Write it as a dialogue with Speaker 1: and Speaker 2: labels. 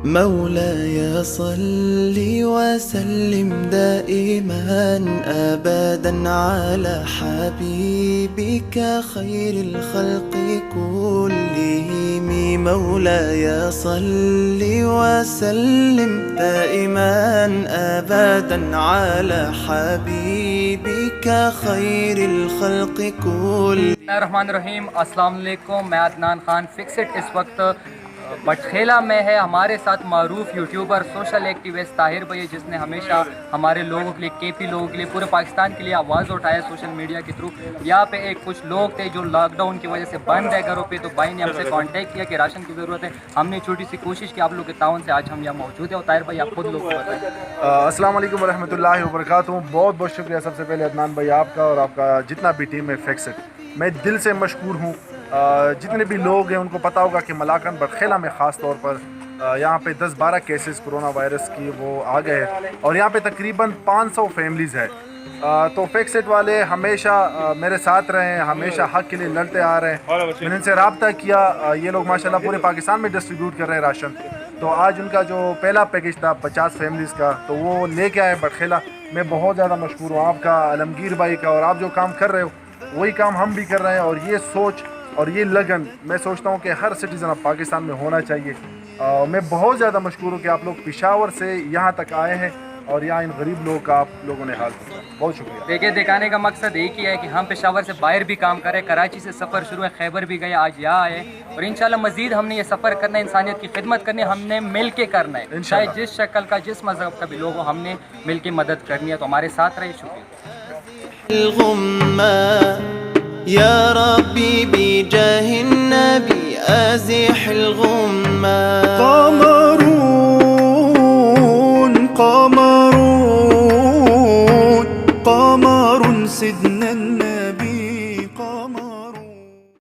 Speaker 1: مولاي صل وسلم دائما أبدا على حبيبك خير الخلق كلهم. مولاي صل وسلم دائما أبدا على حبيبك خير الخلق كلهم.
Speaker 2: रहमानिर्रहीम अस्सलाम वालेकुम। मैं अदनान खान फिक्सिट इस वक्त बटखेला में है। हमारे साथ मारूफ यूट्यूबर सोशल एक्टिविस्ट ताहिर भाई, जिसने हमेशा हमारे लोगों के लिए, केपी लोगों के लिए, पूरे पाकिस्तान के लिए आवाज़ उठाया सोशल मीडिया के थ्रू। यहाँ पे कुछ लोग थे जो लॉकडाउन की वजह से बंद है घरों पे, तो भाई ने हमसे कांटेक्ट किया कि राशन की ज़रूरत है। हमने छोटी सी कोशिश की आप लोग के ताउन से आज हम यहाँ मौजूद है। और ताहिर भाई आप खुद लोग को बताएं।
Speaker 3: अस्सलाम वालेकुम रहमतुल्लाहि व बरकातुहू। बहुत बहुत शुक्रिया सबसे पहले अदनान भाई आपका और आपका जितना भी टीम है फिक्सिट। मैं दिल से मशकूर हूँ। जितने भी लोग हैं उनको पता होगा कि मलाकन बटखेला में ख़ास तौर पर यहाँ पे 10-12 केसेस कोरोना वायरस की वो आ गए हैं और यहाँ पे तकरीबन 500 फैमिलीज़ है। तो फिक्सिट वाले हमेशा मेरे साथ रहे हैं, हमेशा हक़ के लिए लड़ते आ रहे हैं। मैंने इनसे रब्ता किया। ये लोग माशाल्लाह पूरे पाकिस्तान में डिस्ट्रीब्यूट कर रहे हैं राशन। तो आज उनका जो पहला पैकेज था 50 फैमिलीज़ का, तो वो लेके आए बटखेला। मैं बहुत ज़्यादा मशहूर हूँ आपका, आलमगीर भाई का। और आप जो काम कर रहे हो वही काम हम भी कर रहे हैं। और ये सोच और ये लगन मैं सोचता हूँ कि हर सिटीज़न ऑफ पाकिस्तान में होना चाहिए। मैं बहुत ज़्यादा मशहूर हूँ कि आप लोग पेशावर से यहाँ तक आए हैं और यहाँ इन गरीब लोगों का आप लोगों ने हाल किया। बहुत शुक्रिया।
Speaker 2: देखिए, दिखाने का मकसद एक ही है कि हम पेशावर से बाहर भी काम करें। कराची से सफ़र शुरू है, खैबर भी गए, आज यहाँ आए और इंशाल्लाह मज़ीद हमने ये सफ़र करना है, इंसानियत की खिदमत करनी है, हमने मिल के करना है। चाहे जिस शक्ल का, जिस मज़हब का भी लोग हो, हमने मिल के मदद करनी है। तो हमारे साथ रहे।
Speaker 1: शुक्रिया। या रब्बी बिजाहि नबी अज़िह الغمة. قمر سيدنا النبي